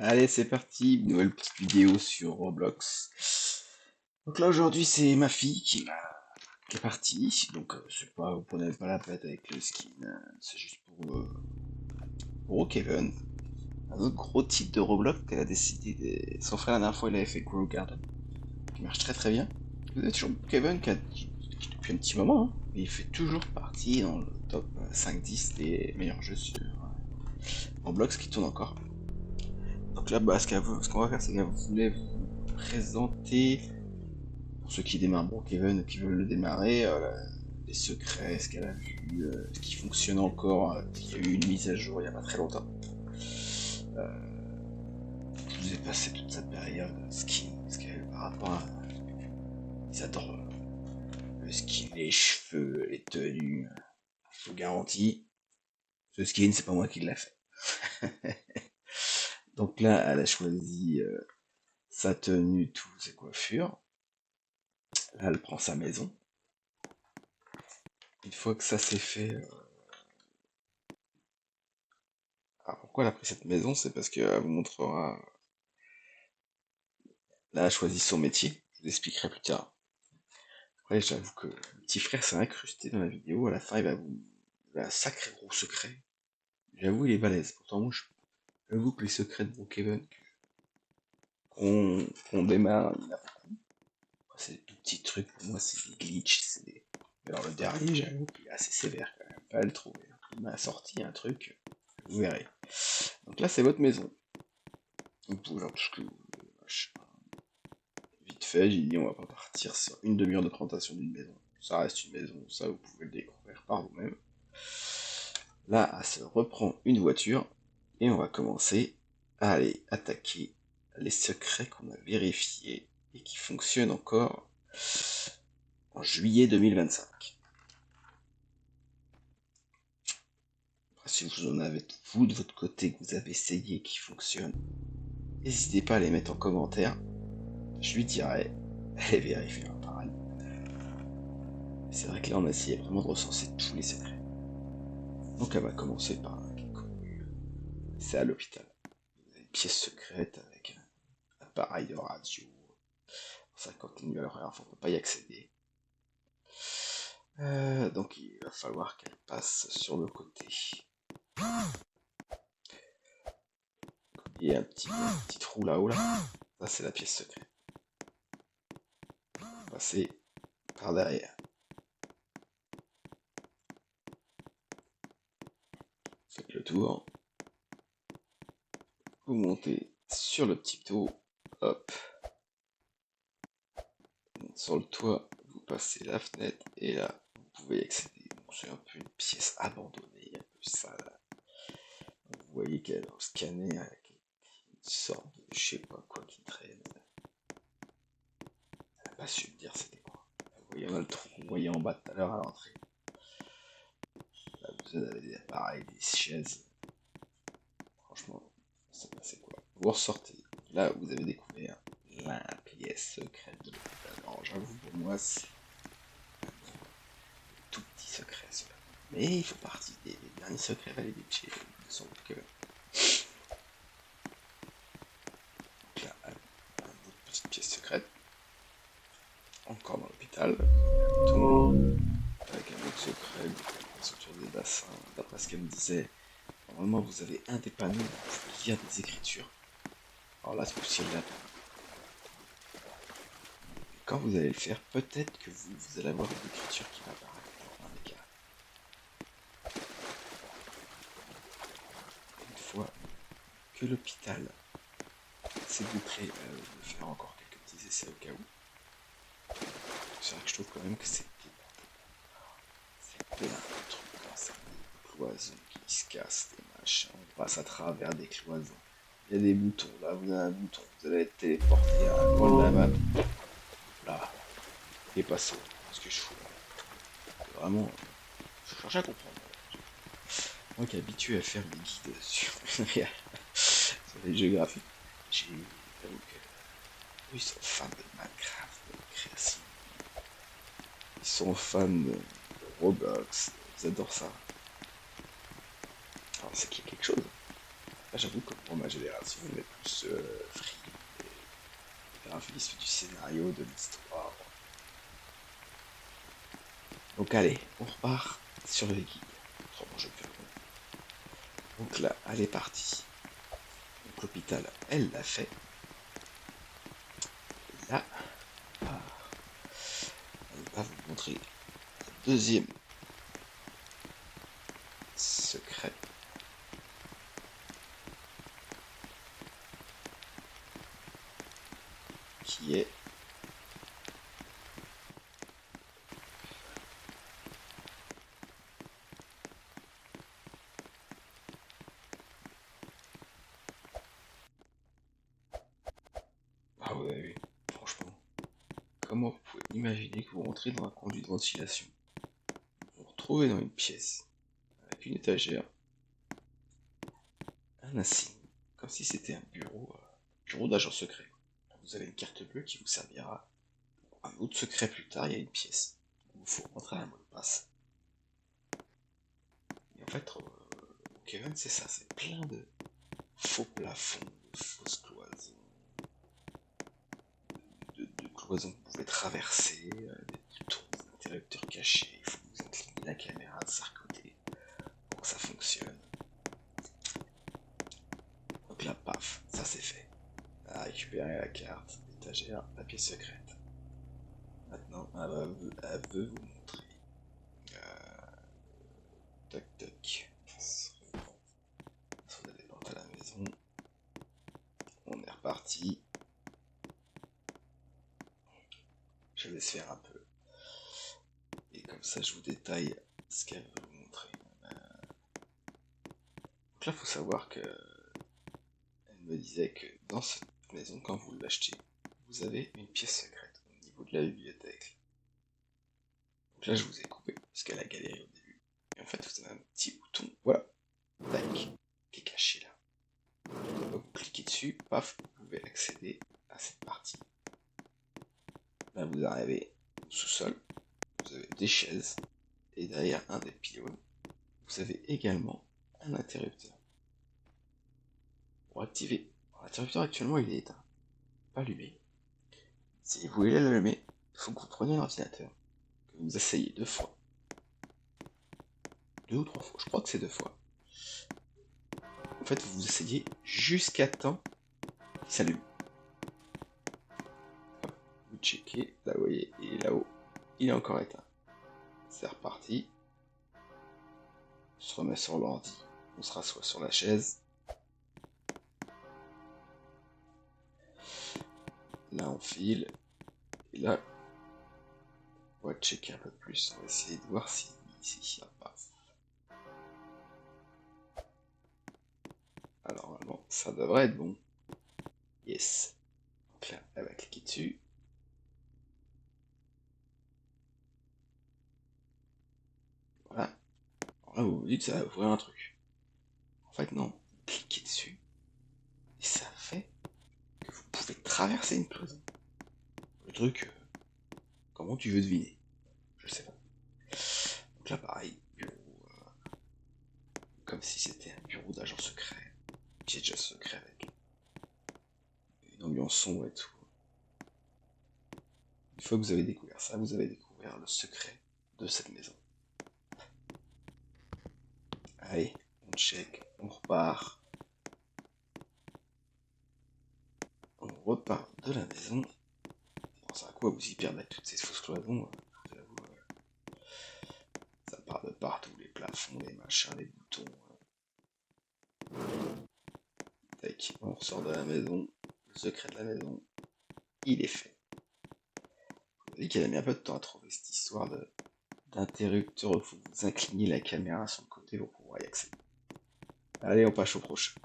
Allez, c'est parti, une nouvelle petite vidéo sur Roblox. Donc là aujourd'hui c'est ma fille qui est partie, donc c'est pas, vous prenez pas la tête avec le skin, c'est juste pour Kevin, un autre gros titre de Roblox qu'elle a décidé de... Son frère la dernière fois il avait fait Grow Garden, qui marche très très bien. Vous êtes toujours Kevin qui depuis un petit moment, hein, mais il fait toujours partie dans le top 5-10 des meilleurs jeux sur Roblox qui tourne encore. Donc là, bah, ce qu'on va faire, c'est qu'elle voulait vous présenter, pour ceux qui démarrent Brookhaven ou qui veulent le démarrer, les secrets, ce qu'elle a vu, ce qui fonctionne encore. Il y a eu une mise à jour il n'y a pas très longtemps. Je vous ai passé toute cette période skin, parce que par rapport à... Ils adorent le skin, les cheveux, les tenues. Je vous garantis, ce skin, c'est pas moi qui l'a fait. Donc là, elle a choisi sa tenue, toutes ses coiffures. Là, elle prend sa maison. Une fois que ça c'est fait, alors pourquoi elle a pris cette maison? C'est parce qu'elle vous montrera. Là, elle a choisi son métier. Je vous expliquerai plus tard. Après, j'avoue que le petit frère s'est incrusté dans la vidéo. À la fin, il va vous. Il a un sacré gros secret. J'avoue, il est balèze. Pourtant, moi, j'avoue que les secrets de Brookhaven qu'on démarre, il y en a beaucoup. C'est des tout petits trucs. Pour moi, c'est des glitches. Alors, le dernier, j'avoue qu'il est assez sévère quand même. Pas à le trouver. Il m'a sorti un truc. Vous verrez. Donc là, c'est votre maison. Vous pouvez faire tout ce que vous voulez. Vite fait, j'ai dit on va pas partir sur une demi-heure de présentation d'une maison. Ça reste une maison, ça vous pouvez le découvrir par vous-même. Là, elle se reprend une voiture et on va commencer à aller attaquer les secrets qu'on a vérifiés et qui fonctionnent encore en juillet 2025. Après, si vous en avez vous de votre côté que vous avez essayé qui fonctionne, n'hésitez pas à les mettre en commentaire. Je lui dirai, elle vérifiera pareil. C'est vrai que là on a essayé vraiment de recenser tous les secrets. Donc elle va commencer par un qui est connu. C'est à l'hôpital. Vous avez une pièce secrète avec un appareil de radio. Ça continue à l'horaire, on ne peut pas y accéder. Donc il va falloir qu'elle passe sur le côté. Il y a un petit trou là-haut là. Ça c'est la pièce secrète. Passer par derrière. Faites le tour. Vous montez sur le petit toit. Hop. Sur le toit, vous passez la fenêtre et là, vous pouvez y accéder. Donc c'est un peu une pièce abandonnée, un peu sale. Vous voyez qu'elle est dans le scanner avec une sorte de je sais pas quoi qui traîne. Elle n'a pas su me dire c'était quoi. Vous voyez, on a le trou que vous voyez en bas tout à l'heure à l'entrée. Là, vous avez des appareils, des chaises. Franchement, c'est passé quoi. Vous ressortez. Là, vous avez découvert la pièce secrète de l'hôpital. Alors, j'avoue, pour moi, c'est tout petit secret, celui-là. Mais il fait partie des derniers secrets validés de chez son Kevin. Donc là, une autre petite pièce secrète. Encore dans l'hôpital. Avec un autre secret, la structure des bassins. D'après ce qu'elle me disait, normalement vous avez un des panneaux où vous pouvez lire des écritures. Alors là, c'est possible là. Quand vous allez le faire, peut-être que vous allez avoir une écriture qui va apparaître dans un des cas. Une fois que l'hôpital s'est bouclé, de faire encore quelques petits essais au cas où. C'est vrai que je trouve quand même que c'est plein de trucs comme ça. Des cloisons qui se cassent, des machins. On passe à travers des cloisons. Il y a des boutons. Là, vous avez un bouton. Vous allez être téléporté à un coin de la map. Là. Et passé. Ce que je fous là. C'est vraiment. Je cherche à comprendre. Moi qui est habitué à faire des guides sur les jeux graphiques, j'ai vu que ils sont fans de Minecraft, de création. Ils sont fans de Roblox. Ils adorent ça. Alors c'est qu'il y a quelque chose. J'avoue que pour ma génération, on est plus friand des graphismes, du scénario, de l'histoire. Donc allez, on repart sur les guides. Autrement, je vais faire long. Donc là, elle est partie. Donc l'hôpital, elle l'a fait. Et là, ah, elle va vous montrer un deuxième secret. Qui est ah ouais, oui, franchement, comment vous pouvez imaginer que vous rentrez dans un conduit de ventilation, vous vous retrouvez dans une pièce avec une étagère, un insigne, comme si c'était un bureau d'agent secret. Vous avez une carte bleue qui vous servira pour un autre secret plus tard. Il y a une pièce où il faut rentrer un mot de passe. Et en fait, Kevin, c'est ça, c'est plein de faux plafonds, de fausses cloisons, de cloisons que vous pouvez traverser, des boutons, des interrupteurs cachés. Il faut que vous incliner la caméra de chaque côté pour que ça fonctionne. Donc là, paf, ça c'est fait. À récupérer la carte, l'étagère, la pièce secrète. Maintenant, elle veut vous montrer. Tac tac. Sur les portes à la maison. On est reparti. Je laisse faire un peu. Et comme ça, je vous détaille ce qu'elle veut vous montrer. Donc là, il faut savoir que elle me disait que dans cette maison, quand vous l'achetez, vous avez une pièce secrète au niveau de la bibliothèque. Donc là, je vous ai coupé parce qu'elle a galéré au début. Et en fait, vous avez un petit bouton, voilà, tac, qui est caché là. Donc, vous cliquez dessus, paf, vous pouvez accéder à cette partie. Là, vous arrivez au sous-sol, vous avez des chaises, et derrière un des pylônes, vous avez également un interrupteur. Pour activer, l'interrupteur actuellement il est éteint, pas allumé. Si vous voulez l'allumer, il faut que vous preniez l'ordinateur, que vous essayez 2 fois, 2 ou 3 fois, je crois que c'est 2 fois. En fait, vous essayez jusqu'à temps qu'il s'allume. Hop, vous checkez, là vous voyez, il est là-haut, il est encore éteint. C'est reparti. On se remet sur l'ordi, on se rassoit sur la chaise. Là on file, et là, on va checker un peu plus, on va essayer de voir si ici, ça passe. Alors normalement, ça devrait être bon. Yes. Donc là, elle va cliquer dessus. Voilà. Alors là, vous vous dites, ça va ouvrir un truc. En fait, non. Cliquez dessus. Et ça fait que vous pouvez traverser une cloison. Le truc, comment tu veux deviner? Je sais pas. Donc là, pareil, bureau, comme si c'était un bureau d'agent secret. Piège secret avec une ambiance sombre et tout. Une fois que vous avez découvert ça, vous avez découvert le secret de cette maison. Allez, on check, on repart. On repart de la maison. C'est à quoi vous y perdez avec toutes ces fausses cloisons, je vous avoue, ça part de partout, les plafonds, les machins, les boutons. Tac, on ressort de la maison, le secret de la maison, il est fait. Vous voyez qu'elle a mis un peu de temps à trouver cette histoire d'interrupteur, il faut que vous incliniez la caméra sur le côté pour pouvoir y accéder. Allez, on passe au prochain.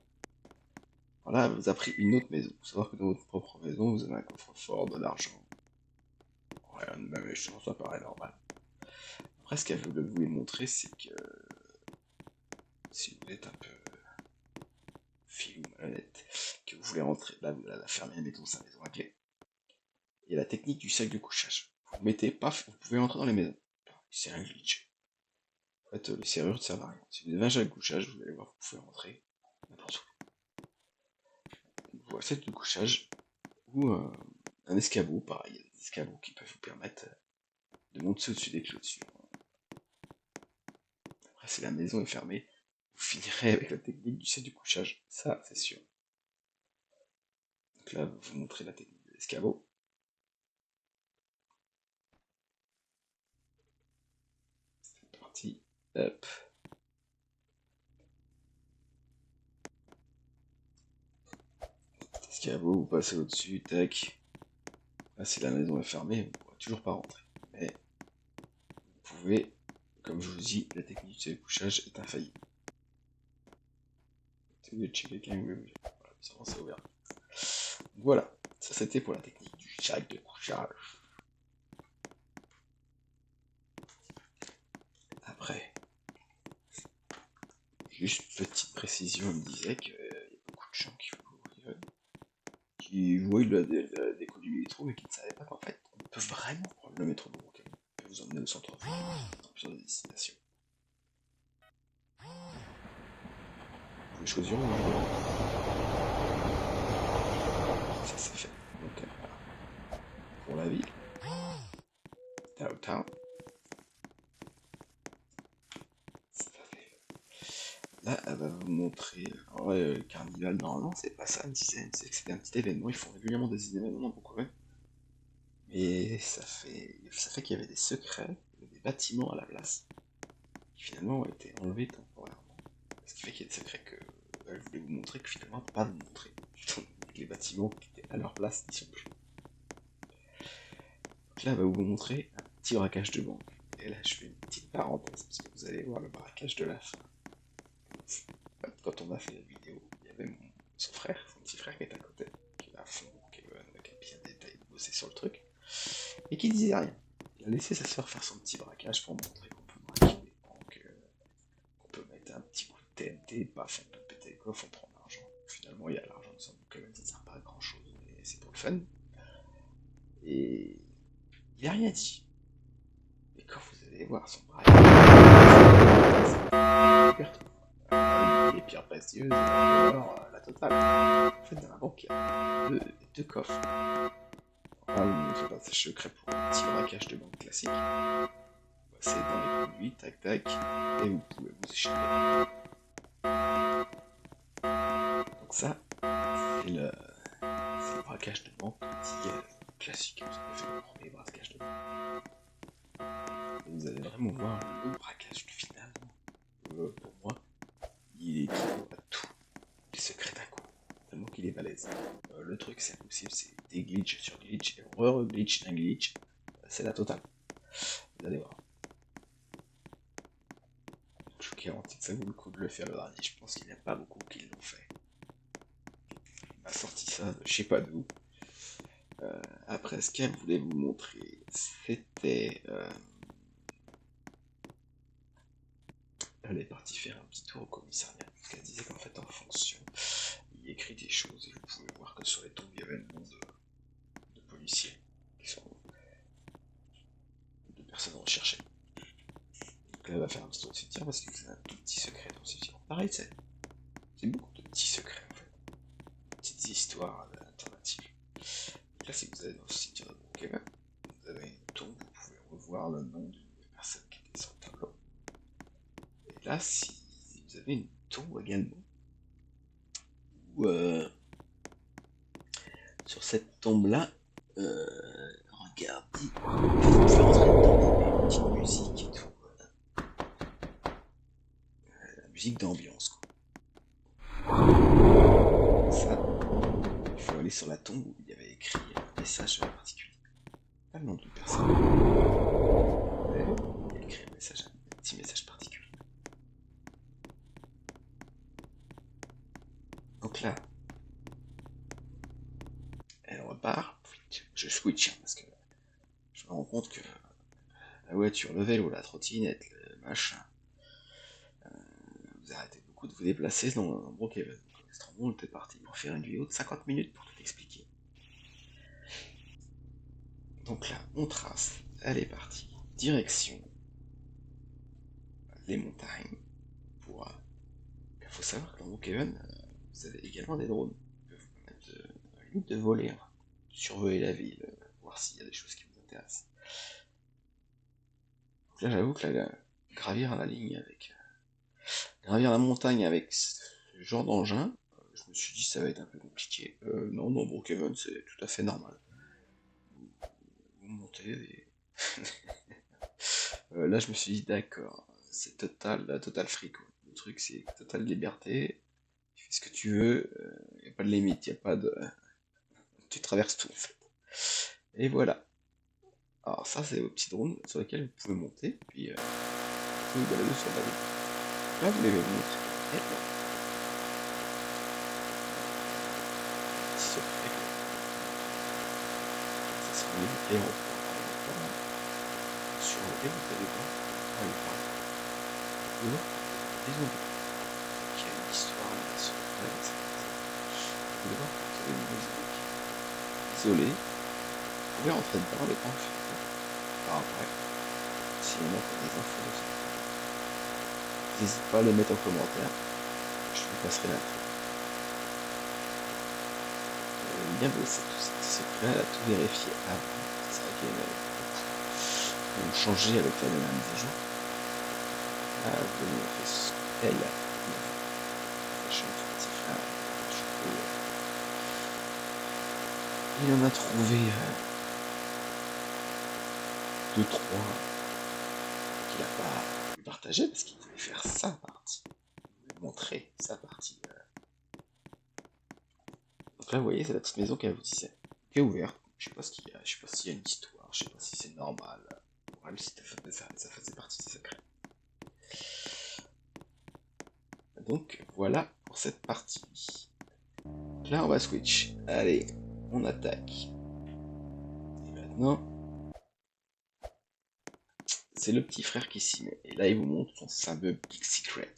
Voilà, elle vous a pris une autre maison. Il faut savoir que dans votre propre maison, vous avez un coffre-fort, de l'argent. Rien de même méchant, ça paraît normal. Après, ce qu'elle veut vous montrer, c'est que si vous êtes un peu filou malhonnête, que vous voulez rentrer, là, vous la fermez, mettons sa maison à clé. Il y a la technique du sac de couchage. Vous mettez, paf, vous pouvez entrer dans les maisons. C'est un glitch. En fait, les serrures ne servent à rien. Si vous avez un sac de couchage, vous allez voir, vous pouvez rentrer n'importe où. pour la scène de couchage, ou un escabeau, pareil, il y a des escabeaux qui peuvent vous permettre de monter au-dessus des clôtures. Après, si la maison est fermée, vous finirez avec la technique du set du couchage, ça c'est sûr. Donc là, vous montrez la technique de l'escabeau. C'est parti, hop. Escabeau, vous passez au-dessus, tac. Là, si la maison est fermée, vous ne pourrez toujours pas rentrer. Mais vous pouvez, comme je vous dis, la technique du set du couchage est infaillible. Si vous voulez checker quelqu'un, voilà, bizarrement c'est ouvert. Donc voilà, ça c'était pour la technique du sac de couchage. Après, juste petite précision, il me disait qu'il y a beaucoup de gens qui voient la déco du métro mais qui ne savaient pas qu'en fait on peut vraiment prendre le métro de Brooklyn. On peut vous emmener au centre-ville, dans plusieurs destinations. Vous pouvez choisir où vous voulez. Ça c'est fait. Donc pour la ville, downtown, c'est pas fait. Là, elle va vous montrer. En vrai, le carnival, normalement, c'est pas ça, une dizaine, c'est que c'était un petit événement. Ils font régulièrement des événements, donc ouais. Mais ça fait qu'il y avait des secrets, des bâtiments à la place, qui finalement ont été enlevés temporairement. Ce qui fait qu'il y a des secrets que elle voulait vous montrer, que finalement, elle peut pas vous montrer. Donc, les bâtiments qui étaient à leur place n'y sont plus. Donc là, elle va vous montrer un petit braquage de banque. Et là, je fais une petite parenthèse, parce que vous allez voir le braquage de la fin. Quand on a fait la vidéo, il y avait son frère, son petit frère qui était à côté, qui est à fond, qui a bien détaillé, bossé sur le truc, et qui disait rien. Il a laissé sa soeur faire son petit braquage pour montrer qu'on peut braquer des banques, qu'on peut mettre un petit coup de TNT, paf, on peut péter le coffre, on prend l'argent. Finalement, il y a l'argent de son bouquet, ça ne sert pas à grand chose, mais c'est pour le fun. Et il a rien dit. Et quand vous allez voir son braquage, les pierres précieuses, alors la totale. En fait, dans la banque, il y a deux coffres. Là, vous montrez le passage secret pour un petit braquage de banque classique. Vous passez dans les conduits, tac tac, et vous pouvez vous échapper. Donc ça, c'est le braquage de banque dit classique. Vous avez fait le premier braquage de banque. Et vous allez vraiment voir le braquage du final. Pour moi, il équivaut à tout. Les secrets d'un coup. Tellement qu'il est balèze. Le truc, c'est impossible, c'est des glitches sur glitch, et re-glitch d'un glitch. C'est la totale. Vous allez voir. Je vous garantis que ça vaut le coup de le faire le dernier. Je pense qu'il n'y a pas beaucoup qui l'ont fait. Il m'a sorti ça de je sais pas d'où. Après, ce qu'elle voulait vous montrer, c'était. Elle est partie faire un petit tour au commissariat. Parce qu'elle disait qu'en fait, en fonction, il écrit des choses et vous pouvez voir que sur les tombes, il y avait le nom de policiers qui sont de personnes recherchées. Donc là, elle va faire un petit tour de cimetière parce que c'est un tout petit secret dans le cimetière. Pareil, c'est beaucoup de petits secrets en fait. Petites histoires alternatives. Donc là, si vous allez dans le cimetière de Brookhaven, vous avez une tombe, vous pouvez revoir le nom d'une personne qui était sur le tableau. Et là, si vous avez une tombe également, où sur cette tombe-là, regardez, vous pouvez rentrer dedans, une petite musique et tout. La musique d'ambiance, quoi. Ça, il faut aller sur la tombe où il y avait écrit un message particulier. Pas le nom d'une personne. Mais il y a écrit un message, un petit message particulier. Donc là, elle repart. Je switch hein, parce que je me rends compte que la voiture, le vélo, la trottinette, le machin, vous arrêtez beaucoup de vous déplacer dans Brookhaven. On était parti pour faire une vidéo de 50 minutes pour tout expliquer. Donc là, on trace, elle est partie, direction les montagnes. Il faut savoir que dans Brookhaven, vous avez également des drones qui peuvent vous permettre limite de voler, hein. Survoler la ville, voir s'il y a des choses qui vous intéressent. Donc là, j'avoue que gravir la ligne avec. Gravir la montagne avec ce genre d'engin, je me suis dit ça va être un peu compliqué. Non, non, Brookhaven, c'est tout à fait normal. Vous montez et... là, je me suis dit, d'accord, c'est total, la totale free, quoi. Le truc, c'est totale liberté. Tu fais ce que tu veux, y a pas de limite, y a pas de... Tu traverses tout, en fait. Et voilà. Alors ça, c'est vos petits drones sur lesquels vous pouvez monter, puis vous balader sur la route. Là, vous les monter. Et là, petit secret, ça sera au niveau de l'aéroport. Sur le vous allez voir, on va y parler. Vous voir des zombies. Il y a une histoire là sur la planète. Vous allez voir que vous avez une maison isolée. Vous pouvez rentrer dedans, les temps filtrés. Alors après, s'il y en a qui ont des infos de ça, n'hésite pas à les mettre en commentaire. Je vous passerai l'info. Bien beau, c'est tout secret, à tout vérifier avant. C'est vrai qu'il y en a qui ont changé avec la dernière mise à jour. Là, vous allez montrer ce qu'elle a fait. Il en a trouvé 2-3 qu'il n'a pas partagé parce qu'il voulait faire sa partie. Il voulait montrer sa partie. Donc là, vous voyez, c'est la petite maison qu'elle vous disait. Qui est ouverte. Je sais pas ce qu'il y a. Je sais pas s'il y a une histoire. Je sais pas si c'est normal. Pour elle, ça faisait partie des secrets. Donc voilà pour cette partie. Donc là, on va switch. Allez, on attaque. Et maintenant, c'est le petit frère qui s'y met. Et là, il vous montre son fameux Big Secret.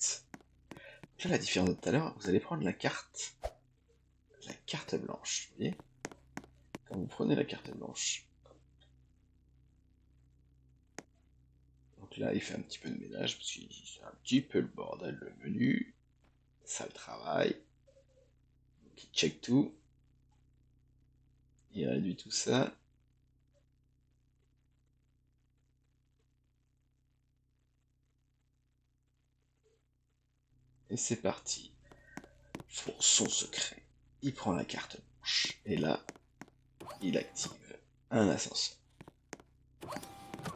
Donc là, la différence de tout à l'heure, vous allez prendre la carte blanche. Vous voyez? Quand vous prenez la carte blanche, donc là, il fait un petit peu de ménage, parce que c'est un petit peu le bordel, le menu, ça le travail. Donc il check tout, il réduit tout ça. Et c'est parti pour son secret. Il prend la carte blanche, et là, il active un ascenseur.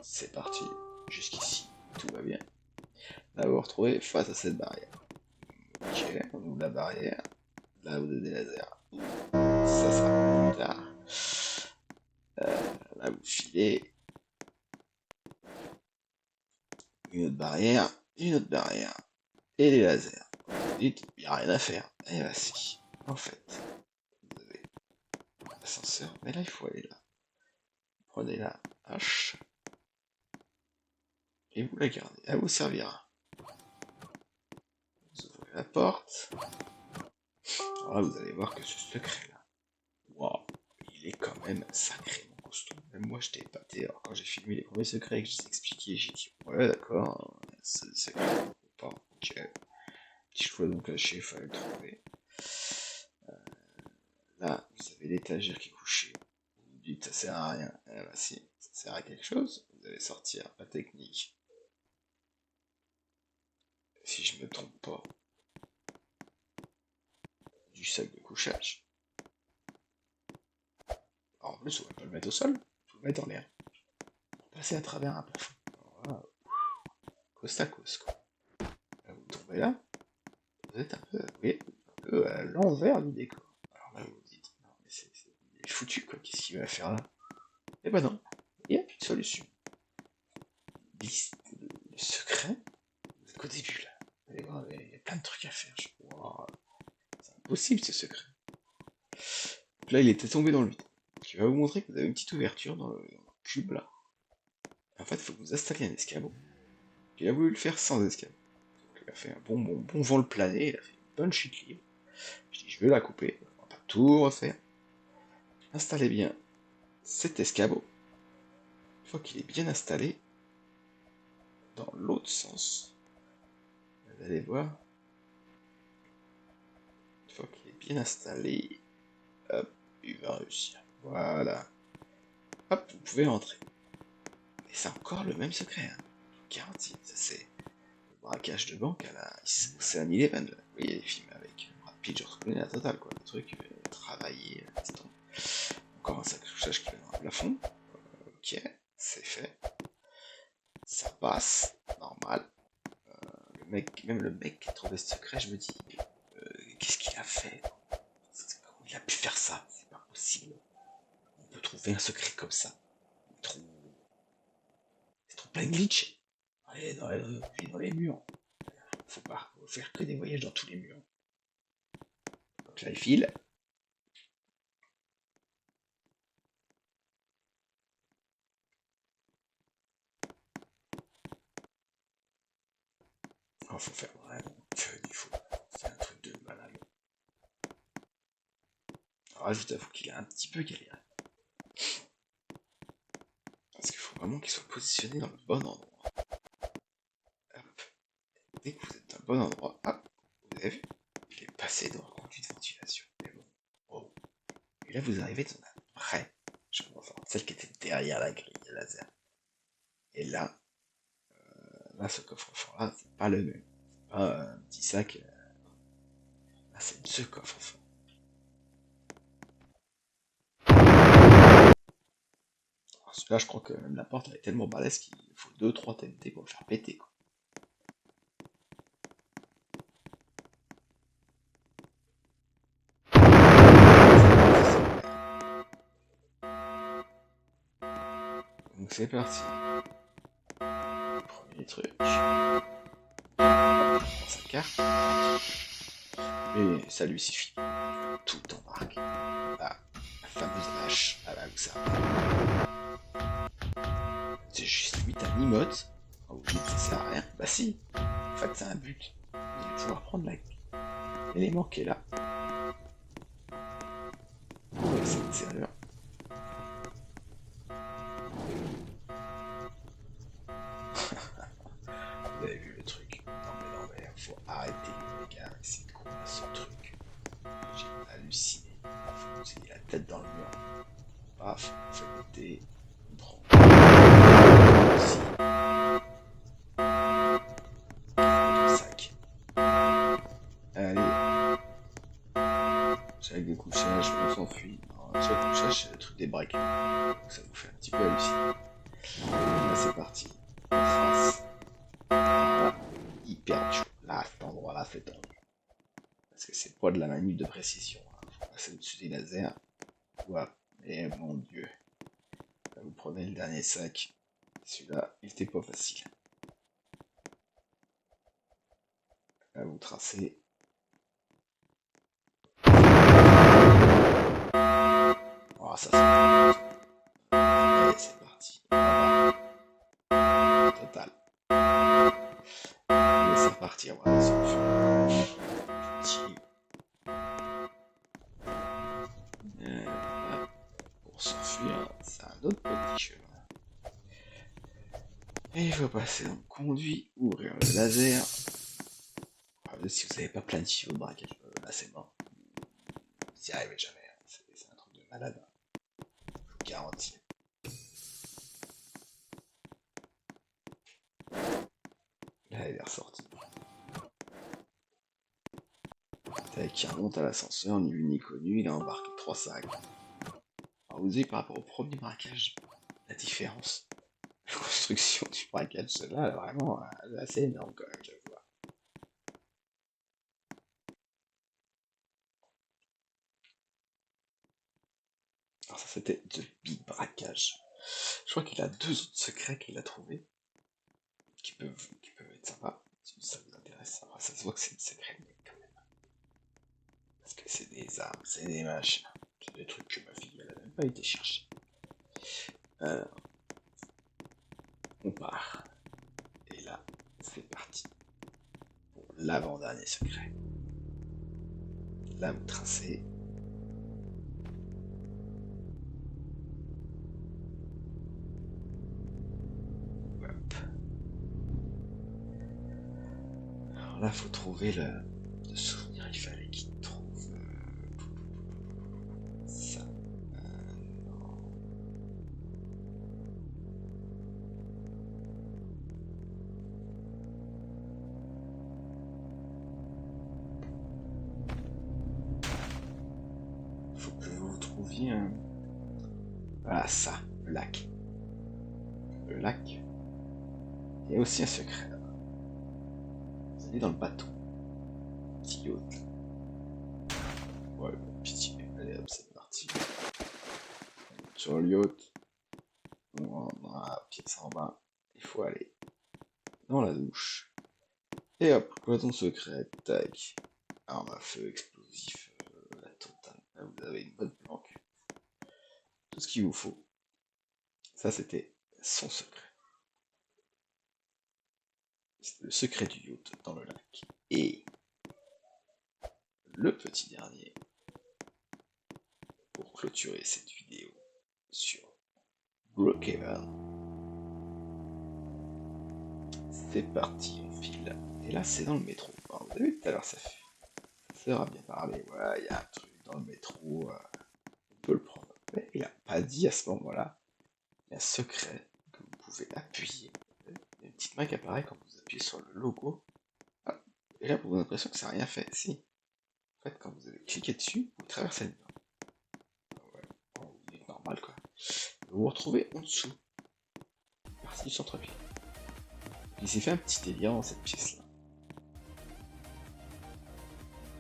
C'est parti, jusqu'ici, tout va bien. Là, vous vous retrouvez face à cette barrière. Ok, on ouvre la barrière. Là, vous avez des lasers. Ça sera plus tard. Là, vous filez. Une autre barrière. Une autre barrière. Et les lasers. Vous dites, il n'y a rien à faire. Et bah si. En fait, vous avez l'ascenseur. Mais là, il faut aller là. Vous prenez la hache. Et vous la gardez. Elle vous servira. Vous ouvrez la porte. Alors là, vous allez voir que ce secret-là, waouh, il est quand même sacrément costaud. Même moi, j'étais épaté. Alors, quand j'ai filmé les premiers secrets et que je les ai expliqués, j'ai dit, ouais, d'accord, c'est le secret, pas, ok. Petit choix donc caché, il fallait le trouver. Là, vous avez l'étagère qui est couchée. Vous vous dites, ça sert à rien. Eh ben si, ça sert à quelque chose. Vous allez sortir la technique. Si je me trompe pas, du sac de couchage. Alors, en plus, vous ne pouvez pas le mettre au sol, vous le mettre en l'air. Passer à travers un plafond. Voilà, côte à côte, quoi. Là, vous tombez là, vous êtes un peu, vous voyez, un peu à l'envers du décor. Alors là, vous vous dites, non, mais il est foutu, quoi, qu'est-ce qu'il va faire là? Eh ben non, il y a une solution. Le secret, vous êtes qu'au début, là. Vous allez voir, il y a plein de trucs à faire. Wow, c'est impossible, ce secret. Donc là, il était tombé dans le vide. Donc, il va vous montrer que vous avez une petite ouverture dans le cube, là. En fait, il faut que vous installiez un escabeau. Il a voulu le faire sans escabeau. Donc, il a fait un bon vol plané, il a fait une bonne chute libre. Je dis, je vais la couper, on va pas tout refaire. Installez bien cet escabeau. Une fois qu'il est bien installé, dans l'autre sens, vous allez voir, une fois qu'il est bien installé, hop, il va réussir. Voilà. Hop, vous pouvez entrer. Et c'est encore le même secret, hein. Garanti. Ça, c'est le braquage de banque à la Ocean-Eleven. Vous voyez les films avec Brad Pitt, je reconnais la totale, quoi. Le truc, travailler, encore un accrochage qui va dans le plafond. Ok, c'est fait. Ça passe, normal. Même le mec qui a trouvé ce secret, je me dis, qu'est-ce qu'il a fait? Comment il a pu faire ça? C'est pas possible. On peut trouver un secret comme ça. C'est trop plein de glitch. Allez, dans les murs. Faut pas faire que des voyages dans tous les murs. Donc là, il file. Alors, faut faire vraiment que du faux. C'est un truc de malade. Alors, je vous avoue qu'il a un petit peu galéré. Parce qu'il faut vraiment qu'il soit positionné dans le bon endroit. Hop. Dès que vous êtes dans le bon endroit, hop, vous avez vu, il est passé dans le conduit de ventilation. Mais bon. Oh. Et là, vous arrivez dans la vraie chambre enfin, celle qui était derrière la grille laser. Et là, ce coffre-fort-là, c'est pas le même. C'est pas un petit sac. Là, c'est ce coffre-fort. Celui-là, je crois que même la porte elle est tellement balèze qu'il faut 2-3 TNT pour le faire péter, quoi. Donc c'est parti. Premier truc. On prend sa carte. Et ça lui suffit. Tout embarque. Là, la fameuse hache à la Houssa. C'est juste limite un emote. Oh, vous dites ça sert à rien. Bah si. En fait, c'est un but. Vous allez pouvoir prendre l'élément qui est là. Ouvrir cette serrure. Vous avez vu le truc. Non mais faut arrêter les gars. C'est quoi ce truc? J'ai halluciné. Faut vous ayez la tête dans le mur. Paf, on fait monter. On prend. Aussi. Le sac. Allez. Sac de couchage, on s'enfuit. Le sac de couchage, c'est le truc des braques. Donc ça nous fait un petit peu halluciner. Là, c'est parti. On trace. Là, hyper chaud. Là, cet endroit-là, c'est tendu. Parce que c'est pas de la manip de précision. Hein. Faut passer au-dessus des lasers. Ouais. Et mon dieu. Là, vous prenez le dernier sac. Celui-là, il était pas facile. Là, vous tracez. Oh, ça c'est. Allez, c'est parti. Total. On laisse repartir. Voilà, c'est pour s'enfuir, c'est un autre petit chemin. Et il faut passer dans le conduit, ouvrir le laser. Alors, si vous n'avez pas planifié vos braquages, là c'est mort. Vous n'y arrivez jamais. Hein. C'est un truc de malade. Hein. Je vous garantis. Là, elle est ressortie. Tac, qui remonte à l'ascenseur, ni vu ni connu, il a embarqué 3 sacs. Alors, vous avez par rapport au premier braquage, la différence. La construction du braquage, celle-là, vraiment, assez énorme quand même, j'avoue. Alors ça, c'était The Big Braquage. Je crois qu'il a 2 autres secrets qu'il a trouvés, qui peuvent être sympas, si ça vous intéresse. Alors, ça se voit que c'est une secret, mais quand même. Parce que c'est des armes, c'est des machins. C'est des trucs que ma fille, elle a même pas été chercher. Alors, on part. Et là, c'est parti. Pour l'avant-dernier secret. Là, vous tracez. Hop. Alors là, faut trouver le souvenir. Il fallait qu'il trouve ça. aussi un... Voilà ça, le lac. Le lac. Il y a aussi un secret là. Vous allez dans le bateau. Petit yacht. Ouais, pitié. Allez hop, c'est parti. Sur le yacht. On rentre dans la pièce en bas. Il faut aller dans la douche. Et hop, cloison secrète. Tac. Arme à feu, explosif. La totale. Là, vous avez une bonne planque. Tout ce qu'il vous faut. Ça, c'était son secret. C'est le secret du yacht dans le lac. Et le petit dernier, pour clôturer cette vidéo sur Brookhaven. C'est parti, on file. Et là, c'est dans le métro. Alors, vous avez vu tout à l'heure, ça sert à bien parler. Voilà, il y a un truc dans le métro, on peut le prendre. Mais il n'a pas dit à ce moment-là, il y a un secret que vous pouvez appuyer. Il y a une petite main qui apparaît quand vous appuyez sur le logo. Ah, et là, vous avez l'impression que ça n'a rien fait. Si. En fait, quand vous avez cliqué dessus, vous traversez le mur. Ouais, bon, c'est normal quoi. Vous vous retrouvez en dessous. Partie du centre-ville. Il s'est fait un petit délire dans cette pièce-là.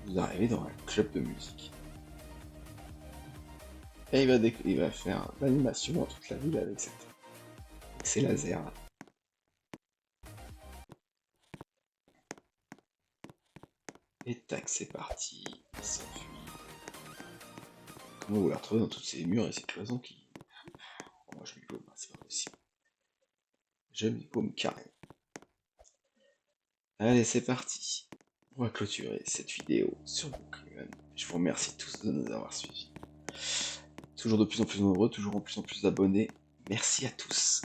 Vous arrivez dans un club de musique. Et il va faire l'animation dans toute la ville avec ces lasers là. Et tac, c'est parti. Il s'enfuit. Comment vous la retrouvez dans tous ces murs et ces cloisons qui... Oh, moi je m'y paume, c'est pas possible. Je m'y paume carrément. Allez, c'est parti. On va clôturer cette vidéo sur Brookhaven. Je vous remercie tous de nous avoir suivis. Toujours de plus en plus nombreux, toujours en plus d'abonnés. Merci à tous.